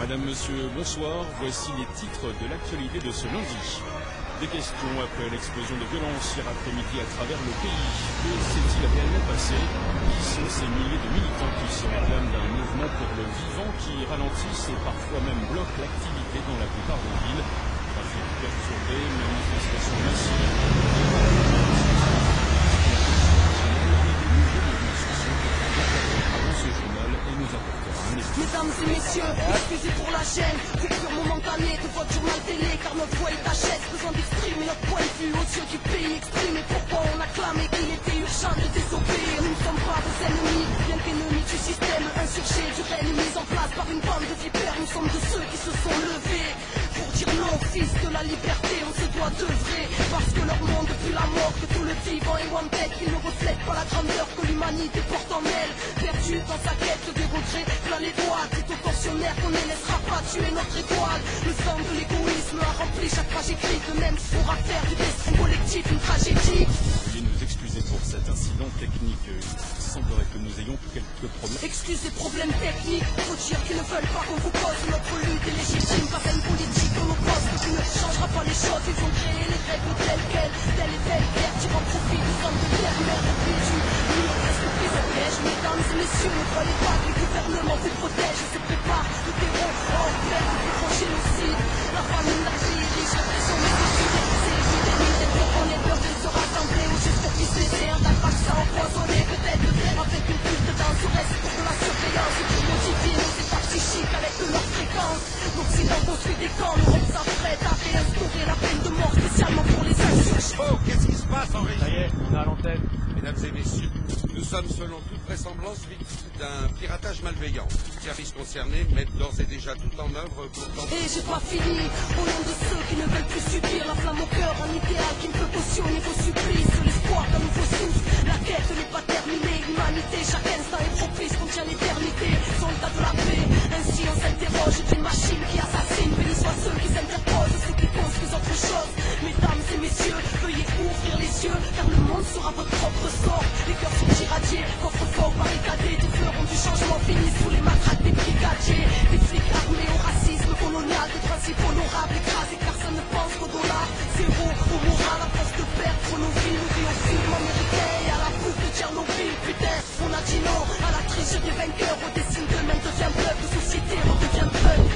Madame, Monsieur, bonsoir. Voici les titres de l'actualité de ce lundi. Des questions après l'explosion de violence hier après-midi à travers le pays. Que s'est-il réellement passé? Qui sont ces milliers de militants qui se réclament d'un mouvement pour le vivant qui ralentissent et parfois même bloquent l'activité dans la plupart des villes? Trafic perturbé, manifestations massives. Mesdames et messieurs, excusez pour la gêne, coupure momentanée de votre journal télé, car notre voix est HS, besoin d'exprimer notre point de vue aux yeux du pays, exprimer pourquoi on a clamé qu'il était urgent de désobéir. Nous ne sommes pas vos ennemis, bien qu'ennemis du système insurgé, du règne mis en place par une bande de vipères. Nous sommes de ceux qui se sont levés pour dire non, fils de la liberté, on se doit d'œuvrer, parce que leur monde depuis la mort, que tout le vivant est wanted, qu'ils ne reflètent pas la grandeur que l'humanité porte en elle, perdue dans sa quête des regrets, plein les doigts, tout au tortionnaire qu'on ne laissera pas tuer notre étoile. Le sang de l'égoïsme a rempli chaque page écrite, de même pourra faire du destin collectif une tragédie. Veuillez nous excuser pour cet incident technique. Il semblerait que nous ayons quelques problèmes. Excusez problèmes techniques, faut dire qu'ils ne veulent pas qu'on vous cause. Notre lutte est légitime face à une politique holocauste qui ne changera pas les choses. Ils ont créé les règles telles quelles, telle et telle guerre, tirant profit du sang de terre, mère et du mur, reste pris à piège. Mesdames et messieurs, ne croyez pas que les gouvernements vous protègent et se préparent le terreau en plein du plus grand génocide. La famine, la dirige, la pression, mais c'est épidémie d'être on est peur de se rassembler ou juste pour qu'ils se laisser un vaccin empoisonné, peut-être avec une culte dans ce reste pour de la surveillance et pour modifier nos états psychiques avec de leur fréquence. L'Occident construit des camps, l'Europe s'apprête à réinstaurer la peine de mort spécialement pour les insurgés. Oh, qu'est-ce qui se passe en régie? Ça y est, on est à l'antenne. Mesdames et messieurs, nous sommes selon toute vraisemblance victimes d'un piratage malveillant. Les services concernés mettent d'ores et déjà tout en œuvre pour tenter... Et j'ai pas fini, au nom de ceux qui ne veulent plus subir la flamme au cœur, un idéal qui ne peut cautionner vos supplices, l'espoir d'un nouveau souffle. La quête n'est pas terminée, l'humanité, chaque instant est propice, contient l'éternité, soldat de la paix. Ainsi on s'interroge d'une machine qui assassine, bénis soient ceux qui s'interposent, ceux qui construisent autre chose. Mesdames et messieurs, veuillez ouvrir les yeux, car le monde sera votre propre sort. Les cœurs sont irradiés, coffre-fort barricadés, des fleurons du changement finissent sous les matraques des brigadiers. Des flics armés au racisme colonial, des principes honorables écrasés, car ça ne pense qu'au dollar. Zéro au moral, à force de perdre nos vies, nous vivons au film américain et à la bouffe de Tchernobyl. Putain, on a dit non à la triche des vainqueurs, au destin de même devient peuple, de société redevient peuple.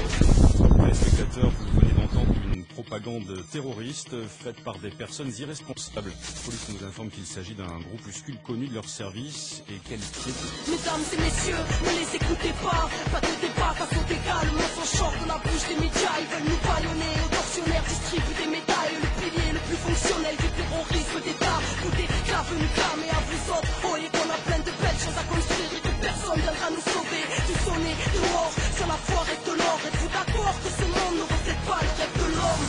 Téléspectateurs, vous venez d'entendre une propagande terroriste faite par des personnes irresponsables. La police nous informe qu'il s'agit d'un groupuscule connu de leur service et qualifié. Mesdames et messieurs, ne les écoutez pas, pas de débat face au dégâts, le mensonge sort de la bouche des médias, ils veulent nous bâillonner, aux tortionnaires distribuent des médailles, le pilier le plus fonctionnel du terrorisme d'État, tout est venu clamer à vous autres, oh et qu'on a plein de belles choses à construire et que personne viendra nous sauver, du sonner dehors, sur la foire et de l'or, êtes-vous d'accord que ce monde ne reflète pas le rêve de l'homme?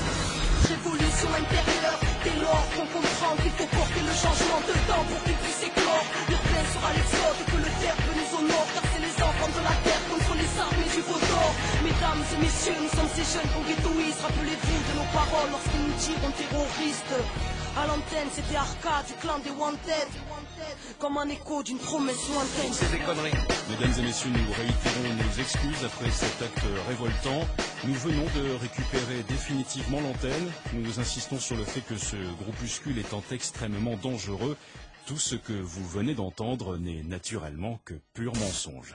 Révolution intérieure, dès lors qu'on comprend qu'il faut porter le changement de temps pour qu'il puisse éclore. L'urbain sera l'exode et que le verbe nous honore, car c'est les enfants de la terre contre les armées du Vaudor. Mesdames et messieurs, nous sommes ces jeunes qu'on ghettoise, rappelez-vous de nos paroles lorsqu'ils nous diront terroristes. À l'antenne, c'était Arca du clan des Wanted, comme un écho d'une promesse lointaine. C'est des conneries. Mesdames et messieurs, nous réitérons nos excuses après cet acte révoltant. Nous venons de récupérer définitivement l'antenne. Nous insistons sur le fait que ce groupuscule étant extrêmement dangereux, tout ce que vous venez d'entendre n'est naturellement que pur mensonge.